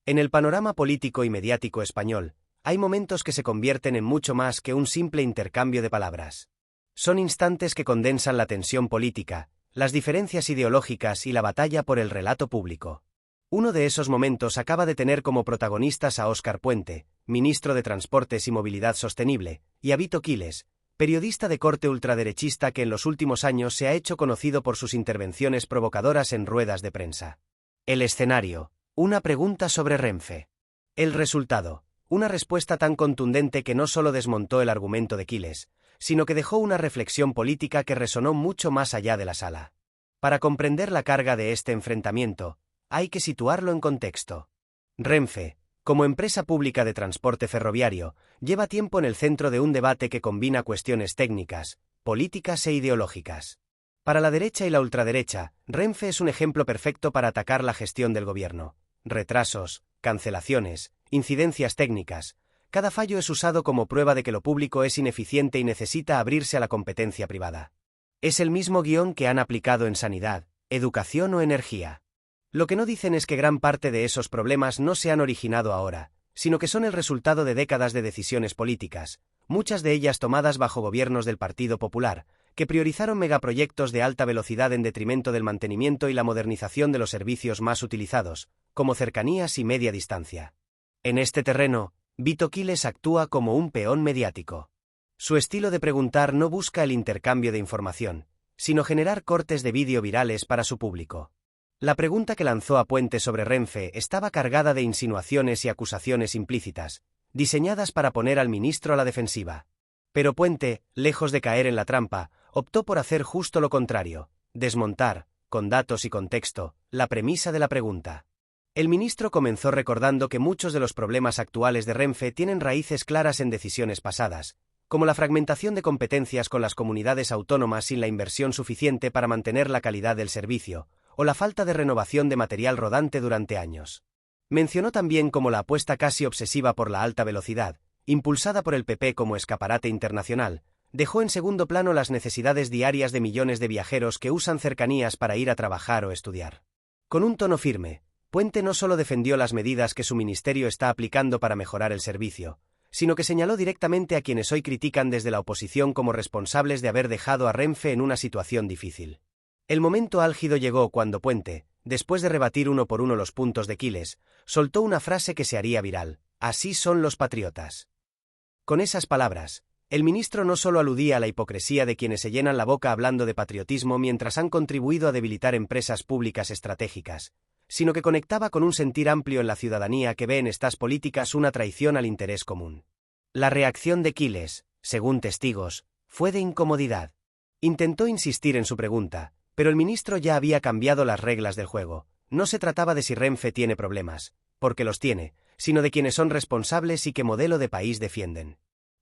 En el panorama político y mediático español, hay momentos que se convierten en mucho más que un simple intercambio de palabras. Son instantes que condensan la tensión política, las diferencias ideológicas y la batalla por el relato público. Uno de esos momentos acaba de tener como protagonistas a Óscar Puente, ministro de Transportes y Movilidad Sostenible, y a Vito Quiles, periodista de corte ultraderechista que en los últimos años se ha hecho conocido por sus intervenciones provocadoras en ruedas de prensa. El escenario: una pregunta sobre Renfe. El resultado: una respuesta tan contundente que no solo desmontó el argumento de Quiles, sino que dejó una reflexión política que resonó mucho más allá de la sala. Para comprender la carga de este enfrentamiento, hay que situarlo en contexto. Renfe, como empresa pública de transporte ferroviario, lleva tiempo en el centro de un debate que combina cuestiones técnicas, políticas e ideológicas. Para la derecha y la ultraderecha, Renfe es un ejemplo perfecto para atacar la gestión del gobierno. Retrasos, cancelaciones, incidencias técnicas. Cada fallo es usado como prueba de que lo público es ineficiente y necesita abrirse a la competencia privada. Es el mismo guión que han aplicado en sanidad, educación o energía. Lo que no dicen es que gran parte de esos problemas no se han originado ahora, sino que son el resultado de décadas de decisiones políticas, muchas de ellas tomadas bajo gobiernos del Partido Popular, que priorizaron megaproyectos de alta velocidad en detrimento del mantenimiento y la modernización de los servicios más utilizados, como cercanías y media distancia. En este terreno, Vito Quiles actúa como un peón mediático. Su estilo de preguntar no busca el intercambio de información, sino generar cortes de vídeo virales para su público. La pregunta que lanzó a Puente sobre Renfe estaba cargada de insinuaciones y acusaciones implícitas, diseñadas para poner al ministro a la defensiva. Pero Puente, lejos de caer en la trampa, optó por hacer justo lo contrario: desmontar, con datos y contexto, la premisa de la pregunta. El ministro comenzó recordando que muchos de los problemas actuales de Renfe tienen raíces claras en decisiones pasadas, como la fragmentación de competencias con las comunidades autónomas sin la inversión suficiente para mantener la calidad del servicio, o la falta de renovación de material rodante durante años. Mencionó también cómo la apuesta casi obsesiva por la alta velocidad, impulsada por el PP como escaparate internacional, dejó en segundo plano las necesidades diarias de millones de viajeros que usan cercanías para ir a trabajar o estudiar. Con un tono firme, Puente no solo defendió las medidas que su ministerio está aplicando para mejorar el servicio, sino que señaló directamente a quienes hoy critican desde la oposición como responsables de haber dejado a Renfe en una situación difícil. El momento álgido llegó cuando Puente, después de rebatir uno por uno los puntos de Quiles, soltó una frase que se haría viral: así son los patriotas. Con esas palabras, el ministro no solo aludía a la hipocresía de quienes se llenan la boca hablando de patriotismo mientras han contribuido a debilitar empresas públicas estratégicas, sino que conectaba con un sentir amplio en la ciudadanía que ve en estas políticas una traición al interés común. La reacción de Quiles, según testigos, fue de incomodidad. Intentó insistir en su pregunta, pero el ministro ya había cambiado las reglas del juego. No se trataba de si Renfe tiene problemas, porque los tiene, sino de quienes son responsables y qué modelo de país defienden.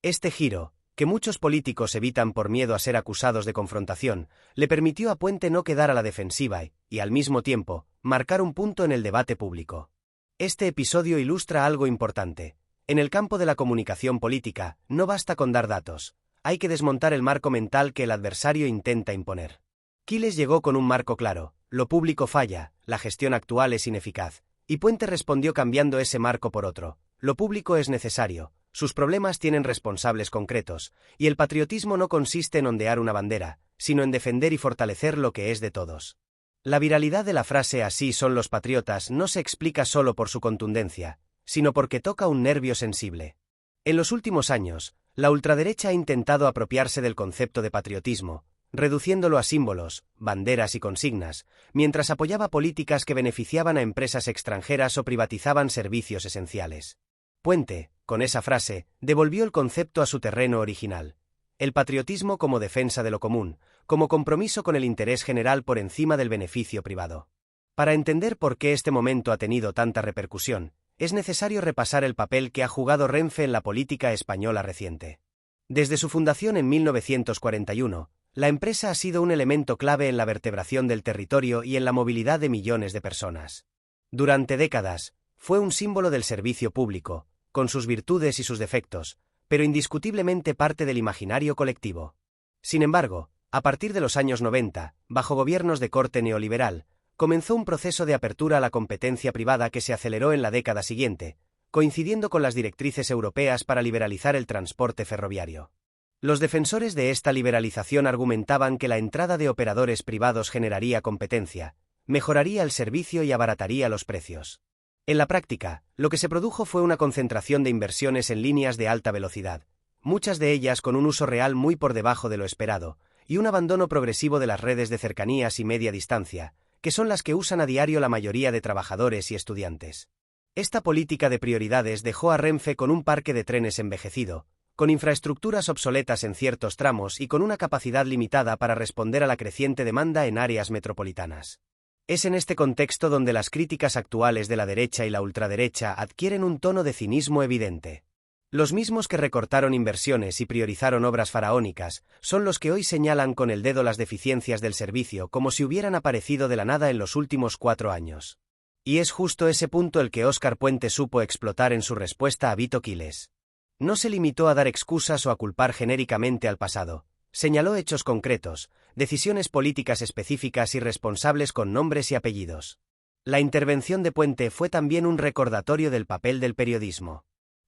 Este giro, que muchos políticos evitan por miedo a ser acusados de confrontación, le permitió a Puente no quedar a la defensiva y, al mismo tiempo, marcar un punto en el debate público. Este episodio ilustra algo importante. En el campo de la comunicación política, no basta con dar datos, hay que desmontar el marco mental que el adversario intenta imponer. Quiles llegó con un marco claro: lo público falla, la gestión actual es ineficaz, y Puente respondió cambiando ese marco por otro: lo público es necesario, sus problemas tienen responsables concretos, y el patriotismo no consiste en ondear una bandera, sino en defender y fortalecer lo que es de todos. La viralidad de la frase "así son los patriotas" no se explica solo por su contundencia, sino porque toca un nervio sensible. En los últimos años, la ultraderecha ha intentado apropiarse del concepto de patriotismo, reduciéndolo a símbolos, banderas y consignas, mientras apoyaba políticas que beneficiaban a empresas extranjeras o privatizaban servicios esenciales. Puente, con esa frase, devolvió el concepto a su terreno original: el patriotismo como defensa de lo común, como compromiso con el interés general por encima del beneficio privado. Para entender por qué este momento ha tenido tanta repercusión, es necesario repasar el papel que ha jugado Renfe en la política española reciente. Desde su fundación en 1941, la empresa ha sido un elemento clave en la vertebración del territorio y en la movilidad de millones de personas. Durante décadas, fue un símbolo del servicio público, con sus virtudes y sus defectos, pero indiscutiblemente parte del imaginario colectivo. Sin embargo, a partir de los años 90, bajo gobiernos de corte neoliberal, comenzó un proceso de apertura a la competencia privada que se aceleró en la década siguiente, coincidiendo con las directrices europeas para liberalizar el transporte ferroviario. Los defensores de esta liberalización argumentaban que la entrada de operadores privados generaría competencia, mejoraría el servicio y abarataría los precios. En la práctica, lo que se produjo fue una concentración de inversiones en líneas de alta velocidad, muchas de ellas con un uso real muy por debajo de lo esperado, y un abandono progresivo de las redes de cercanías y media distancia, que son las que usan a diario la mayoría de trabajadores y estudiantes. Esta política de prioridades dejó a Renfe con un parque de trenes envejecido, con infraestructuras obsoletas en ciertos tramos y con una capacidad limitada para responder a la creciente demanda en áreas metropolitanas. Es en este contexto donde las críticas actuales de la derecha y la ultraderecha adquieren un tono de cinismo evidente. Los mismos que recortaron inversiones y priorizaron obras faraónicas son los que hoy señalan con el dedo las deficiencias del servicio como si hubieran aparecido de la nada en los últimos 4 años. Y es justo ese punto el que Óscar Puente supo explotar en su respuesta a Vito Quiles. No se limitó a dar excusas o a culpar genéricamente al pasado, señaló hechos concretos, decisiones políticas específicas y responsables con nombres y apellidos. La intervención de Puente fue también un recordatorio del papel del periodismo.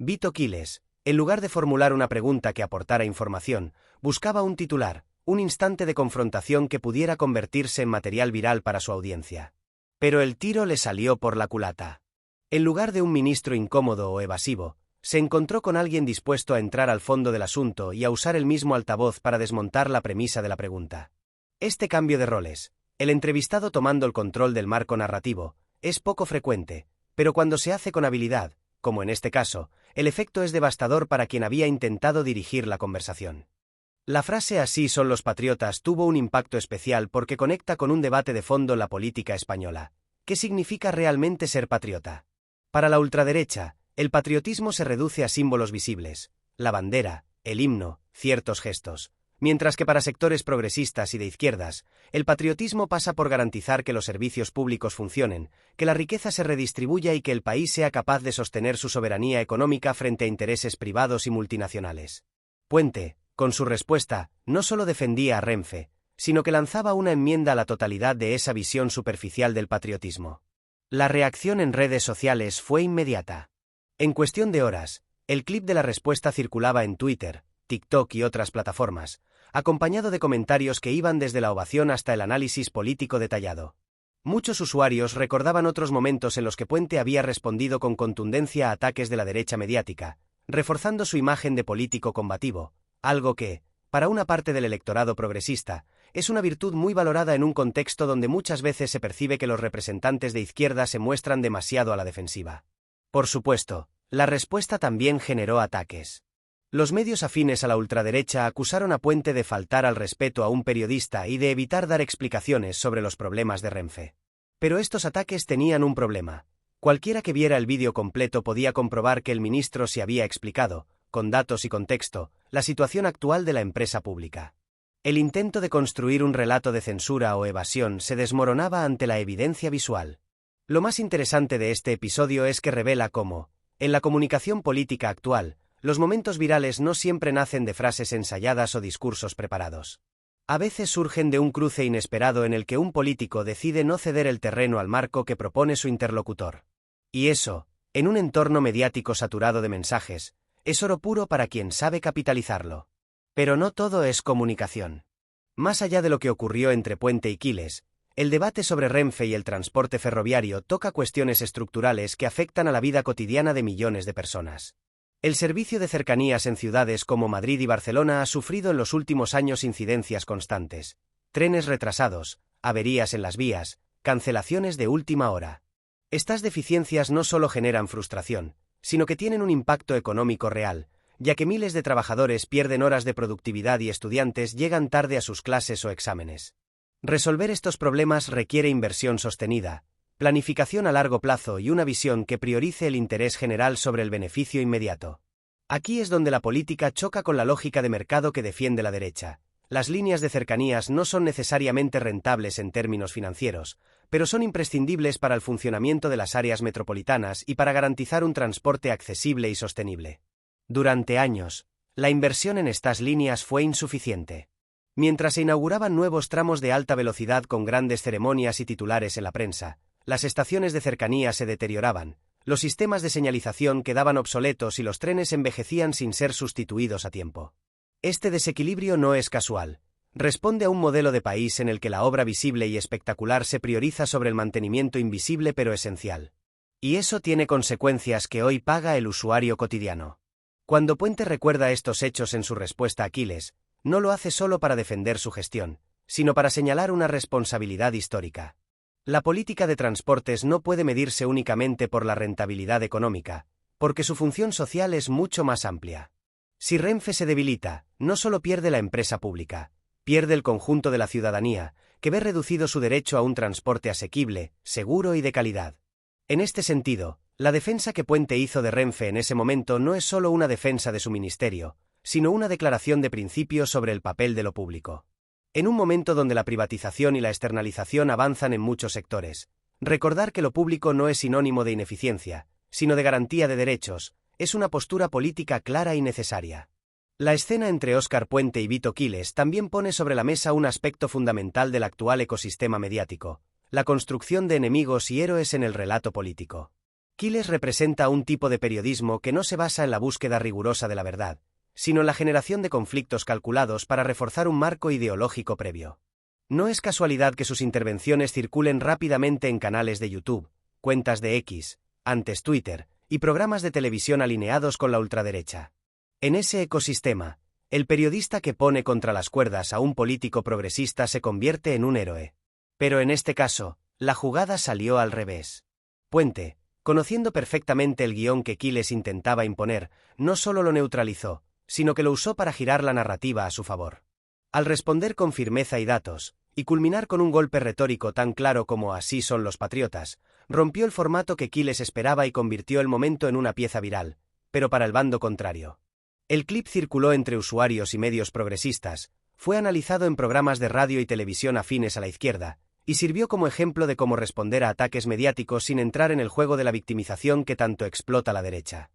Vito Quiles, en lugar de formular una pregunta que aportara información, buscaba un titular, un instante de confrontación que pudiera convertirse en material viral para su audiencia. Pero el tiro le salió por la culata. En lugar de un ministro incómodo o evasivo, se encontró con alguien dispuesto a entrar al fondo del asunto y a usar el mismo altavoz para desmontar la premisa de la pregunta. Este cambio de roles, el entrevistado tomando el control del marco narrativo, es poco frecuente, pero cuando se hace con habilidad, como en este caso, el efecto es devastador para quien había intentado dirigir la conversación. La frase "así son los patriotas" tuvo un impacto especial porque conecta con un debate de fondo en la política española. ¿Qué significa realmente ser patriota? Para la ultraderecha, el patriotismo se reduce a símbolos visibles, la bandera, el himno, ciertos gestos, mientras que para sectores progresistas y de izquierdas, el patriotismo pasa por garantizar que los servicios públicos funcionen, que la riqueza se redistribuya y que el país sea capaz de sostener su soberanía económica frente a intereses privados y multinacionales. Puente, con su respuesta, no solo defendía a Renfe, sino que lanzaba una enmienda a la totalidad de esa visión superficial del patriotismo. La reacción en redes sociales fue inmediata. En cuestión de horas, el clip de la respuesta circulaba en Twitter, TikTok y otras plataformas, acompañado de comentarios que iban desde la ovación hasta el análisis político detallado. Muchos usuarios recordaban otros momentos en los que Puente había respondido con contundencia a ataques de la derecha mediática, reforzando su imagen de político combativo, algo que, para una parte del electorado progresista, es una virtud muy valorada en un contexto donde muchas veces se percibe que los representantes de izquierda se muestran demasiado a la defensiva. Por supuesto, la respuesta también generó ataques. Los medios afines a la ultraderecha acusaron a Puente de faltar al respeto a un periodista y de evitar dar explicaciones sobre los problemas de Renfe. Pero estos ataques tenían un problema. Cualquiera que viera el vídeo completo podía comprobar que el ministro se había explicado, con datos y contexto, la situación actual de la empresa pública. El intento de construir un relato de censura o evasión se desmoronaba ante la evidencia visual. Lo más interesante de este episodio es que revela cómo, en la comunicación política actual, los momentos virales no siempre nacen de frases ensayadas o discursos preparados. A veces surgen de un cruce inesperado en el que un político decide no ceder el terreno al marco que propone su interlocutor. Y eso, en un entorno mediático saturado de mensajes, es oro puro para quien sabe capitalizarlo. Pero no todo es comunicación. Más allá de lo que ocurrió entre Puente y Quiles, el debate sobre Renfe y el transporte ferroviario toca cuestiones estructurales que afectan a la vida cotidiana de millones de personas. El servicio de cercanías en ciudades como Madrid y Barcelona ha sufrido en los últimos años incidencias constantes, trenes retrasados, averías en las vías, cancelaciones de última hora. Estas deficiencias no solo generan frustración, sino que tienen un impacto económico real, ya que miles de trabajadores pierden horas de productividad y estudiantes llegan tarde a sus clases o exámenes. Resolver estos problemas requiere inversión sostenida, planificación a largo plazo y una visión que priorice el interés general sobre el beneficio inmediato. Aquí es donde la política choca con la lógica de mercado que defiende la derecha. Las líneas de cercanías no son necesariamente rentables en términos financieros, pero son imprescindibles para el funcionamiento de las áreas metropolitanas y para garantizar un transporte accesible y sostenible. Durante años, la inversión en estas líneas fue insuficiente. Mientras se inauguraban nuevos tramos de alta velocidad con grandes ceremonias y titulares en la prensa, las estaciones de cercanía se deterioraban, los sistemas de señalización quedaban obsoletos y los trenes envejecían sin ser sustituidos a tiempo. Este desequilibrio no es casual. Responde a un modelo de país en el que la obra visible y espectacular se prioriza sobre el mantenimiento invisible pero esencial. Y eso tiene consecuencias que hoy paga el usuario cotidiano. Cuando Puente recuerda estos hechos en su respuesta a Aquiles, no lo hace solo para defender su gestión, sino para señalar una responsabilidad histórica. La política de transportes no puede medirse únicamente por la rentabilidad económica, porque su función social es mucho más amplia. Si Renfe se debilita, no solo pierde la empresa pública, pierde el conjunto de la ciudadanía, que ve reducido su derecho a un transporte asequible, seguro y de calidad. En este sentido, la defensa que Puente hizo de Renfe en ese momento no es solo una defensa de su ministerio, sino una declaración de principios sobre el papel de lo público. En un momento donde la privatización y la externalización avanzan en muchos sectores, recordar que lo público no es sinónimo de ineficiencia, sino de garantía de derechos, es una postura política clara y necesaria. La escena entre Óscar Puente y Vito Quiles también pone sobre la mesa un aspecto fundamental del actual ecosistema mediático, la construcción de enemigos y héroes en el relato político. Quiles representa un tipo de periodismo que no se basa en la búsqueda rigurosa de la verdad, sino en la generación de conflictos calculados para reforzar un marco ideológico previo. No es casualidad que sus intervenciones circulen rápidamente en canales de YouTube, cuentas de X, antes Twitter, y programas de televisión alineados con la ultraderecha. En ese ecosistema, el periodista que pone contra las cuerdas a un político progresista se convierte en un héroe. Pero en este caso, la jugada salió al revés. Puente, conociendo perfectamente el guión que Quiles intentaba imponer, no solo lo neutralizó, sino que lo usó para girar la narrativa a su favor. Al responder con firmeza y datos, y culminar con un golpe retórico tan claro como "así son los patriotas", rompió el formato que Quiles esperaba y convirtió el momento en una pieza viral, pero para el bando contrario. El clip circuló entre usuarios y medios progresistas, fue analizado en programas de radio y televisión afines a la izquierda, y sirvió como ejemplo de cómo responder a ataques mediáticos sin entrar en el juego de la victimización que tanto explota la derecha.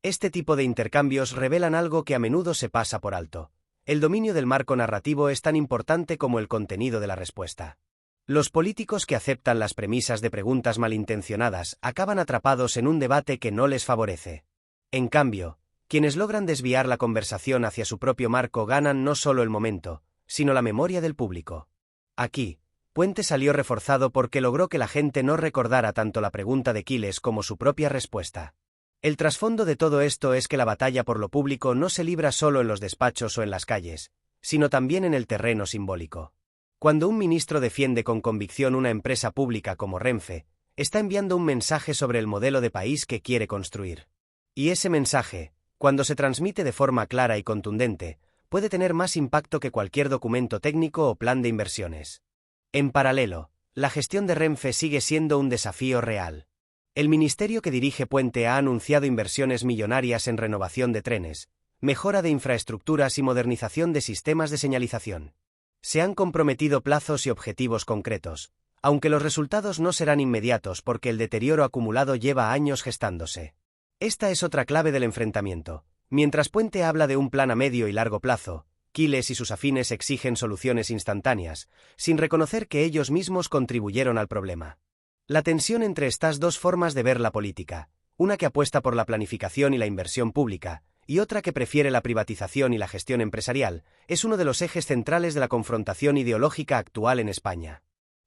Este tipo de intercambios revelan algo que a menudo se pasa por alto. El dominio del marco narrativo es tan importante como el contenido de la respuesta. Los políticos que aceptan las premisas de preguntas malintencionadas acaban atrapados en un debate que no les favorece. En cambio, quienes logran desviar la conversación hacia su propio marco ganan no solo el momento, sino la memoria del público. Aquí, Puente salió reforzado porque logró que la gente no recordara tanto la pregunta de Quiles como su propia respuesta. El trasfondo de todo esto es que la batalla por lo público no se libra solo en los despachos o en las calles, sino también en el terreno simbólico. Cuando un ministro defiende con convicción una empresa pública como Renfe, está enviando un mensaje sobre el modelo de país que quiere construir. Y ese mensaje, cuando se transmite de forma clara y contundente, puede tener más impacto que cualquier documento técnico o plan de inversiones. En paralelo, la gestión de Renfe sigue siendo un desafío real. El ministerio que dirige Puente ha anunciado inversiones millonarias en renovación de trenes, mejora de infraestructuras y modernización de sistemas de señalización. Se han comprometido plazos y objetivos concretos, aunque los resultados no serán inmediatos porque el deterioro acumulado lleva años gestándose. Esta es otra clave del enfrentamiento. Mientras Puente habla de un plan a medio y largo plazo, Quiles y sus afines exigen soluciones instantáneas, sin reconocer que ellos mismos contribuyeron al problema. La tensión entre estas dos formas de ver la política, una que apuesta por la planificación y la inversión pública, y otra que prefiere la privatización y la gestión empresarial, es uno de los ejes centrales de la confrontación ideológica actual en España.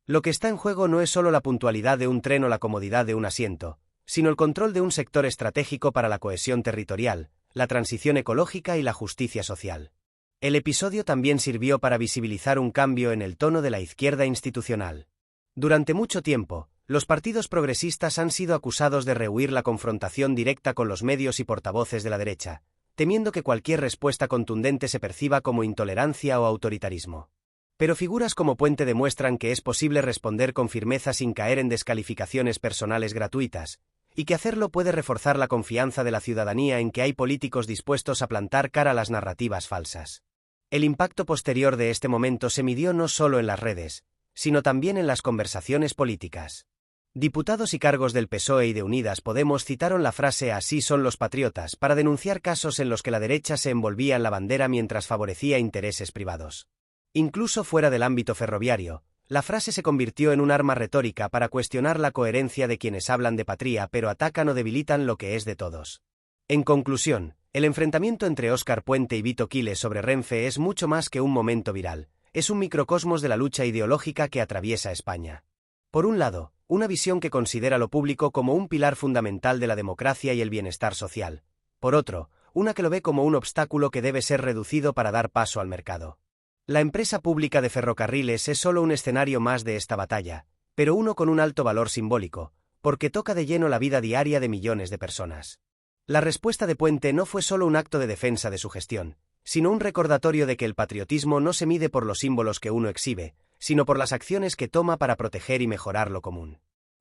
Lo que está en juego no es solo la puntualidad de un tren o la comodidad de un asiento, sino el control de un sector estratégico para la cohesión territorial, la transición ecológica y la justicia social. El episodio también sirvió para visibilizar un cambio en el tono de la izquierda institucional. Durante mucho tiempo, los partidos progresistas han sido acusados de rehuir la confrontación directa con los medios y portavoces de la derecha, temiendo que cualquier respuesta contundente se perciba como intolerancia o autoritarismo. Pero figuras como Puente demuestran que es posible responder con firmeza sin caer en descalificaciones personales gratuitas, y que hacerlo puede reforzar la confianza de la ciudadanía en que hay políticos dispuestos a plantar cara a las narrativas falsas. El impacto posterior de este momento se midió no solo en las redes, sino también en las conversaciones políticas. Diputados y cargos del PSOE y de Unidas Podemos citaron la frase "así son los patriotas" para denunciar casos en los que la derecha se envolvía en la bandera mientras favorecía intereses privados. Incluso fuera del ámbito ferroviario, la frase se convirtió en un arma retórica para cuestionar la coherencia de quienes hablan de patria pero atacan o debilitan lo que es de todos. En conclusión, el enfrentamiento entre Óscar Puente y Vito Quiles sobre Renfe es mucho más que un momento viral, es un microcosmos de la lucha ideológica que atraviesa España. Por un lado, una visión que considera lo público como un pilar fundamental de la democracia y el bienestar social. Por otro, una que lo ve como un obstáculo que debe ser reducido para dar paso al mercado. La empresa pública de ferrocarriles es solo un escenario más de esta batalla, pero uno con un alto valor simbólico, porque toca de lleno la vida diaria de millones de personas. La respuesta de Puente no fue solo un acto de defensa de su gestión, sino un recordatorio de que el patriotismo no se mide por los símbolos que uno exhibe, sino por las acciones que toma para proteger y mejorar lo común.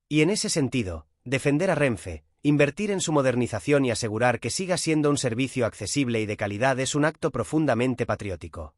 Y en ese sentido, defender a Renfe, invertir en su modernización y asegurar que siga siendo un servicio accesible y de calidad es un acto profundamente patriótico.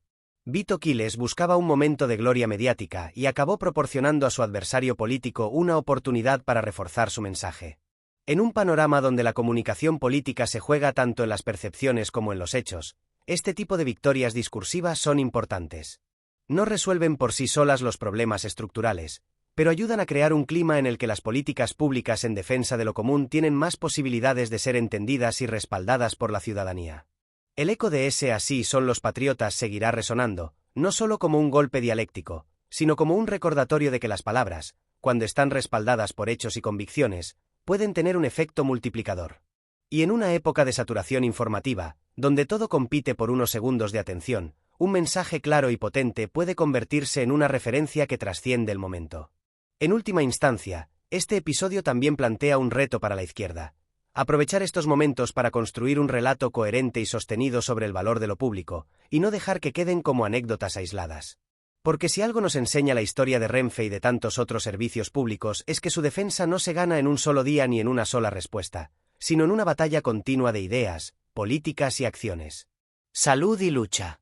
Vito Quiles buscaba un momento de gloria mediática y acabó proporcionando a su adversario político una oportunidad para reforzar su mensaje. En un panorama donde la comunicación política se juega tanto en las percepciones como en los hechos, este tipo de victorias discursivas son importantes. No resuelven por sí solas los problemas estructurales, pero ayudan a crear un clima en el que las políticas públicas en defensa de lo común tienen más posibilidades de ser entendidas y respaldadas por la ciudadanía. El eco de ese "así son los patriotas" seguirá resonando, no solo como un golpe dialéctico, sino como un recordatorio de que las palabras, cuando están respaldadas por hechos y convicciones, pueden tener un efecto multiplicador. Y en una época de saturación informativa, donde todo compite por unos segundos de atención, un mensaje claro y potente puede convertirse en una referencia que trasciende el momento. En última instancia, este episodio también plantea un reto para la izquierda. Aprovechar estos momentos para construir un relato coherente y sostenido sobre el valor de lo público, y no dejar que queden como anécdotas aisladas. Porque si algo nos enseña la historia de Renfe y de tantos otros servicios públicos es que su defensa no se gana en un solo día ni en una sola respuesta, sino en una batalla continua de ideas, políticas y acciones. Salud y lucha.